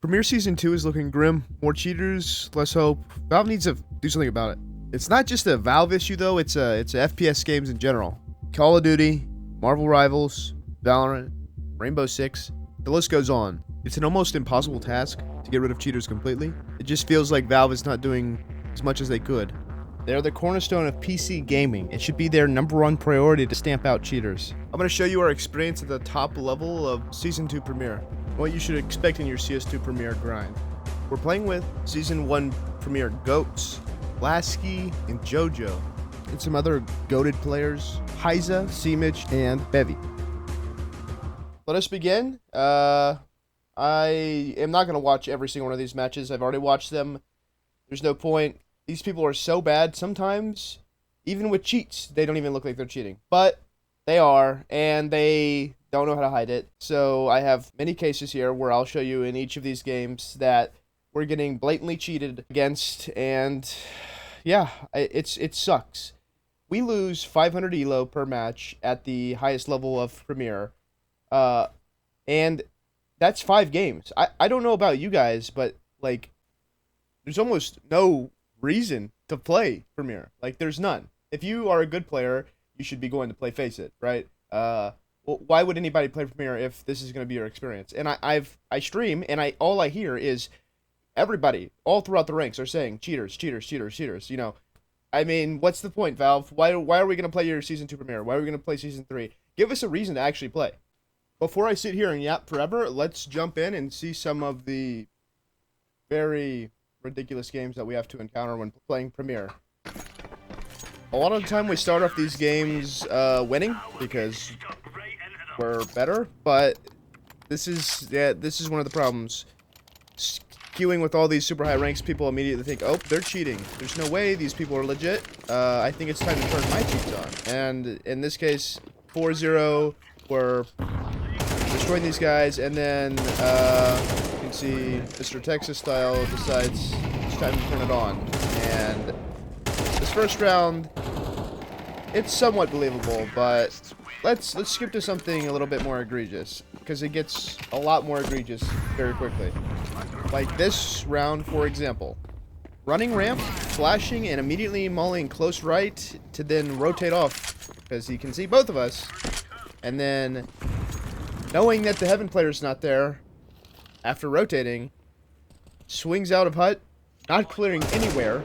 Premier Season 2 is looking grim. More cheaters, less hope. Valve needs to do something about it. It's not just a Valve issue though, it's a FPS games in general. Call of Duty, Marvel Rivals, Valorant, Rainbow Six, the list goes on. It's an almost impossible task to get rid of cheaters completely. It just feels like Valve is not doing as much as they could. They're the cornerstone of PC gaming. It should be their #1 priority to stamp out cheaters. I'm going to show you our experience at the top level of Season 2 Premier. What you should expect in your CS2 Premier grind. We're playing with Season 1 Premier GOATs, 𝐒𝐨𝐜𝐿𝐤 and 𝐒𝐿𝐤, and some other goated players, 𝐒𝐈𝐠a, and 𝐒𝐵EVY. Let us begin. I am not going to watch every single one of these matches. I've already watched them. There's no point. These people are so bad sometimes, even with cheats, they don't even look like they're cheating. But they are, and they don't know how to hide it. So I have many cases here where I'll show you in each of these games that we're getting blatantly cheated against, and yeah, it sucks. We lose 500 elo per match at the highest level of Premier, and that's 5 games. I don't know about you guys, but like, there's almost no reason to play Premier. Like, there's none. If you are a good player, you should be going to play Face It, right? Well, why would anybody play Premier if this is going to be your experience? And I stream, and all I hear is everybody all throughout the ranks are saying cheaters, cheaters, cheaters, cheaters. You know, I mean, what's the point, Valve? Why are we going to play your Season 2 Premier? Why are we going to play Season 3? Give us a reason to actually play. Before I sit here and yap forever, let's jump in and see some of the very ridiculous games that we have to encounter when playing Premier. A lot of the time we start off these games winning because we're better, but this is one of the problems. Queuing with all these super high ranks, people immediately think, oh, they're cheating. There's no way these people are legit. I think it's time to turn my cheats on. And in this case, 4-0, we're destroying these guys, and then you can see Mr. Texas Style decides it's time to turn it on. And this first round, it's somewhat believable, but let's skip to something a little bit more egregious, because it gets a lot more egregious very quickly. Like this round, for example. Running ramp, flashing, and immediately mauling close right to then rotate off, because he can see both of us. And then, knowing that the Heaven player's not there, after rotating, swings out of hut, not clearing anywhere,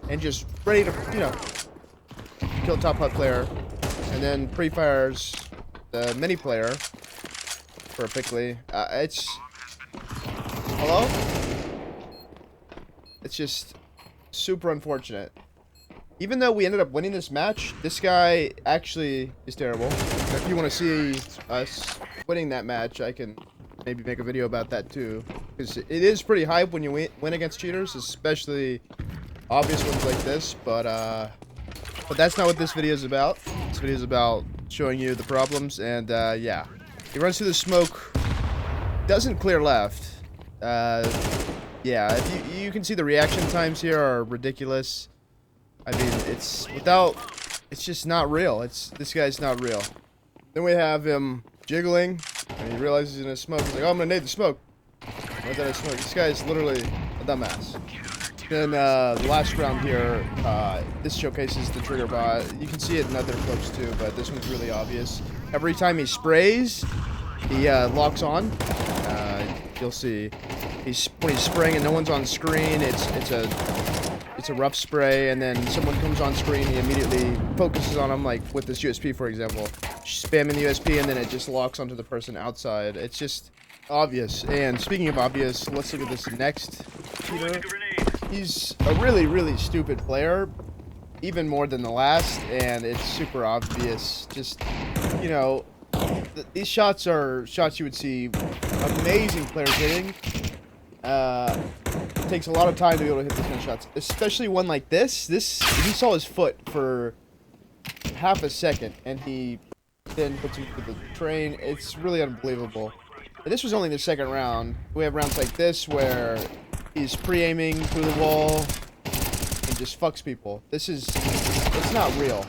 and just ready to, you know, kill top hut player, and then pre-fires the mini player perfectly. Hello? It's just super unfortunate. Even though we ended up winning this match, this guy actually is terrible. If you want to see us winning that match, I can maybe make a video about that too. Because it is pretty hype when you win against cheaters, especially obvious ones like this. But that's not what this video is about. This video is about showing you the problems, and yeah. He runs through the smoke, doesn't clear left. Yeah, if you can see the reaction times here are ridiculous. I mean, it's just not real. This guy's not real. Then we have him jiggling, and he realizes he's in a smoke. He's like, oh, I'm gonna nade the smoke. What's that a smoke? This guy's literally a dumbass. Then the last round here, this showcases the trigger bot. You can see it in other clips too, but this one's really obvious. Every time he sprays, he locks on. You'll see when he's spraying and no one's on screen. It's a rough spray, and then someone comes on screen. He immediately focuses on him, like with this USP, for example, spamming the USP, and then it just locks onto the person outside. It's just obvious. And speaking of obvious, let's look at this next cheater. He's a really, really stupid player, even more than the last, and it's super obvious. Just, you know, these shots are shots you would see amazing players hitting. It takes a lot of time to be able to hit these kind of shots, especially one like this. He saw his foot for half a second, and he then puts him through the train. It's really unbelievable. And this was only the second round. We have rounds like this where he's pre-aiming through the wall and just fucks people. It's not real.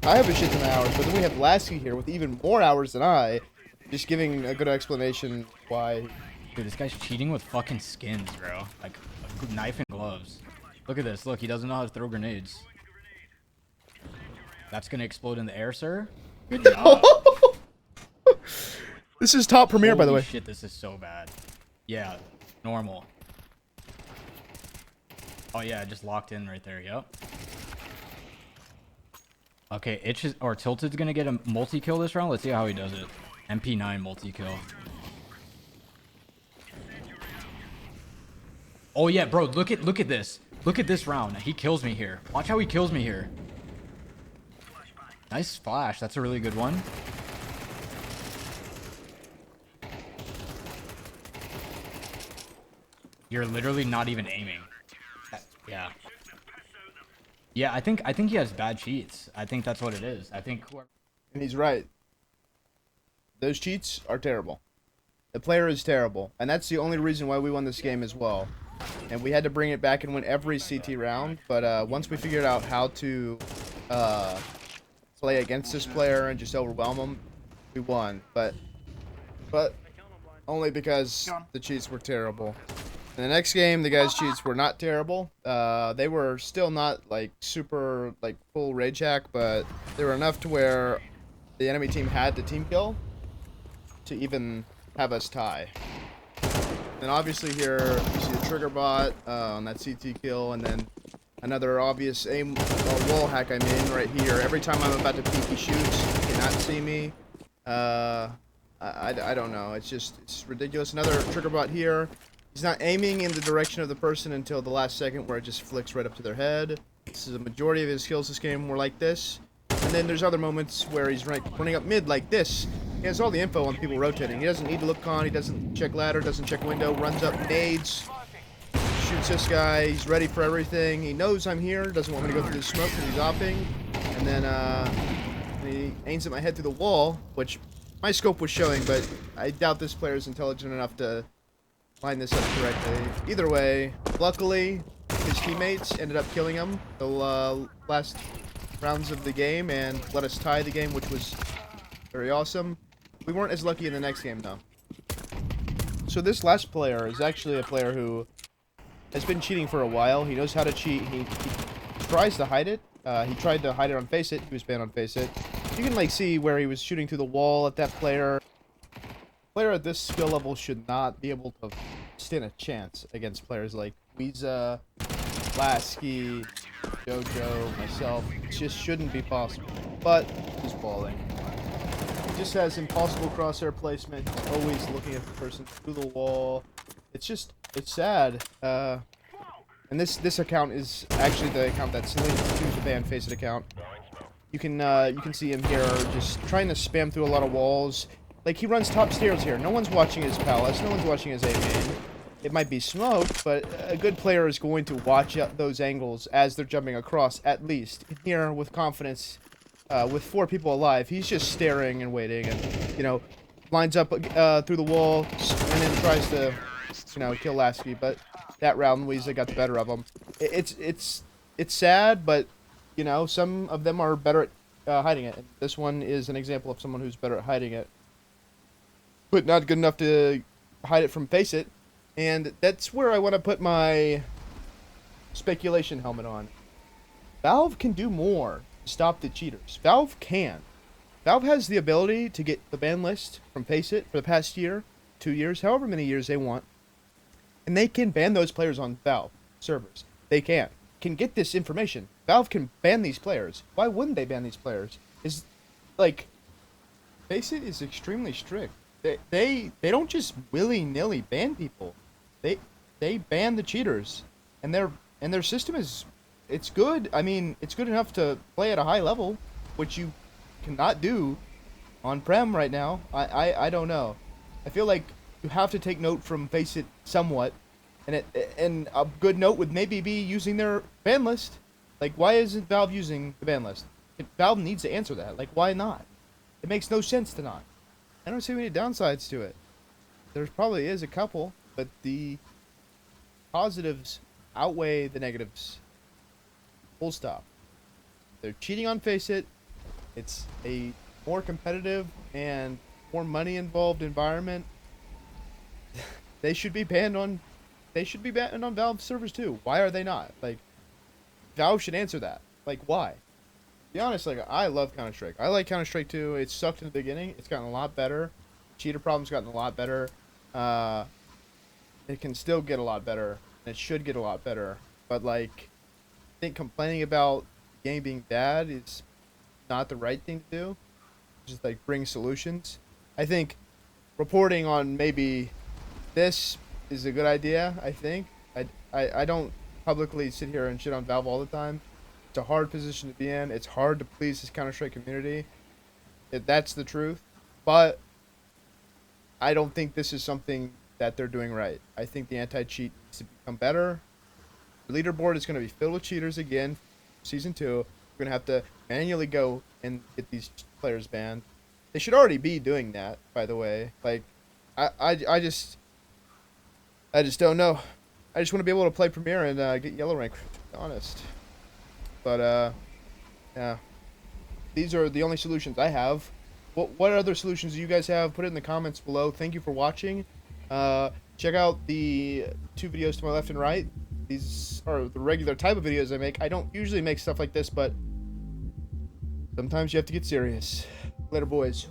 I have a shit ton of hours, but then we have 𝐒𝐿𝐤𝐿𝐤 here with even more hours than I, just giving a good explanation why Dude, this guy's cheating with fucking skins, bro. Like, a knife and gloves. Look at this. Look, he doesn't know how to throw grenades. That's gonna explode in the air, sir. Good job. This is top Premier, by the way. Shit, this is so bad. Yeah, normal. Oh yeah, just locked in right there. Yep. Okay, Tilted's gonna get a multi-kill this round. Let's see how he does it. MP9 multi-kill. Oh yeah, bro, look at this. Look at this round. He kills me here. Watch how he kills me here. Nice flash. That's a really good one. You're literally not even aiming. Yeah. Yeah, I think he has bad cheats. I think that's what it is. I think whoever... And he's right. Those cheats are terrible. The player is terrible, and that's the only reason why we won this game as well. And we had to bring it back and win every CT round, but once we figured out how to play against this player and just overwhelm him, we won. But only because the cheats were terrible. In the next game, the guys' cheats were not terrible. They were still not like super like full rage hack, but they were enough to where the enemy team had to team kill to even have us tie. And obviously here you see the trigger bot on that CT kill, and then another obvious aim wall hack I'm in right here. Every time I'm about to peek, he shoots. He cannot see me. I don't know. It's ridiculous. Another trigger bot here. He's not aiming in the direction of the person until the last second, where it just flicks right up to their head. This is a majority of his kills this game were like this. And then there's other moments where he's running up mid like this. He has all the info on people rotating. He doesn't need to look on. He doesn't check ladder, doesn't check window. Runs up, nades, shoots this guy. He's ready for everything. He knows I'm here. Doesn't want me to go through the smoke because he's opping. And then he aims at my head through the wall, which my scope was showing, but I doubt this player is intelligent enough to line this up correctly. Either way, luckily, his teammates ended up killing him the last rounds of the game and let us tie the game, which was very awesome. We weren't as lucky in the next game, though. So this last player is actually a player who has been cheating for a while. He knows how to cheat. He tries to hide it. He tried to hide it on Face It. He was banned on Face It. You can like see where he was shooting through the wall at that player. Player at this skill level should not be able to stand a chance against players like 𝐒𝐤𝐬𝐚𝐥𝐬, 𝐒𝐿asky, JoJo, myself. It just shouldn't be possible. But he's balling. He just has impossible crosshair placement. He's always looking at the person through the wall. It's sad. And this account is actually the account that's linked to the banned Face It account. You can see him here just trying to spam through a lot of walls. Like, he runs top stairs here. No one's watching his palace. No one's watching his A-main. It might be smoked, but a good player is going to watch those angles as they're jumping across, at least. Here, with confidence, with 4 people alive, he's just staring and waiting and, you know, lines up through the wall and then tries to, you know, kill 𝐿asky. But that round, 𝐒𝐤𝐬𝐚 got the better of him. It's sad, but, you know, some of them are better at hiding it. This one is an example of someone who's better at hiding it, but not good enough to hide it from Face It. And that's where I want to put my speculation helmet on. Valve can do more to stop the cheaters. Valve can. Valve has the ability to get the ban list from Face It for the past year, 2 years, however many years they want. And they can ban those players on Valve servers. They can get this information. Valve can ban these players. Why wouldn't they ban these players? Is, like, Face It is extremely strict. They don't just willy-nilly ban people. They ban the cheaters, and their system it's good. I mean, it's good enough to play at a high level, which you cannot do on Prem right now. I don't know. I feel like you have to take note from Face It somewhat, and a good note would maybe be using their ban list. Like, why isn't Valve using the ban list? Valve needs to answer that. Like, why not? It makes no sense to not. I don't see any downsides to it. There probably is a couple, but the positives outweigh the negatives. Full stop. They're cheating on Face It. It's a more competitive and more money involved environment. they should be banned on Valve servers too. Why are they not? Like, Valve should answer that. Like, why? To be honest, like, I love Counter-Strike. I like Counter-Strike 2. It sucked in the beginning. It's gotten a lot better. Cheater problems gotten a lot better. It can still get a lot better. And it should get a lot better. But, like, I think complaining about the game being bad is not the right thing to do. Just, like, bring solutions. I think reporting on maybe this is a good idea, I think. I don't publicly sit here and shit on Valve all the time. It's a hard position to be in. It's hard to please this Counter-Strike community. That's the truth. But I don't think this is something that they're doing right. I think the anti-cheat needs to become better. The leaderboard is going to be filled with cheaters again. Season 2. We're going to have to manually go and get these players banned. They should already be doing that, by the way. Like, I just don't know. I just want to be able to play Premier and get yellow rank, to be honest. But, yeah. These are the only solutions I have. What other solutions do you guys have? Put it in the comments below. Thank you for watching. Check out the 2 videos to my left and right. These are the regular type of videos I make. I don't usually make stuff like this, but sometimes you have to get serious. Later, boys.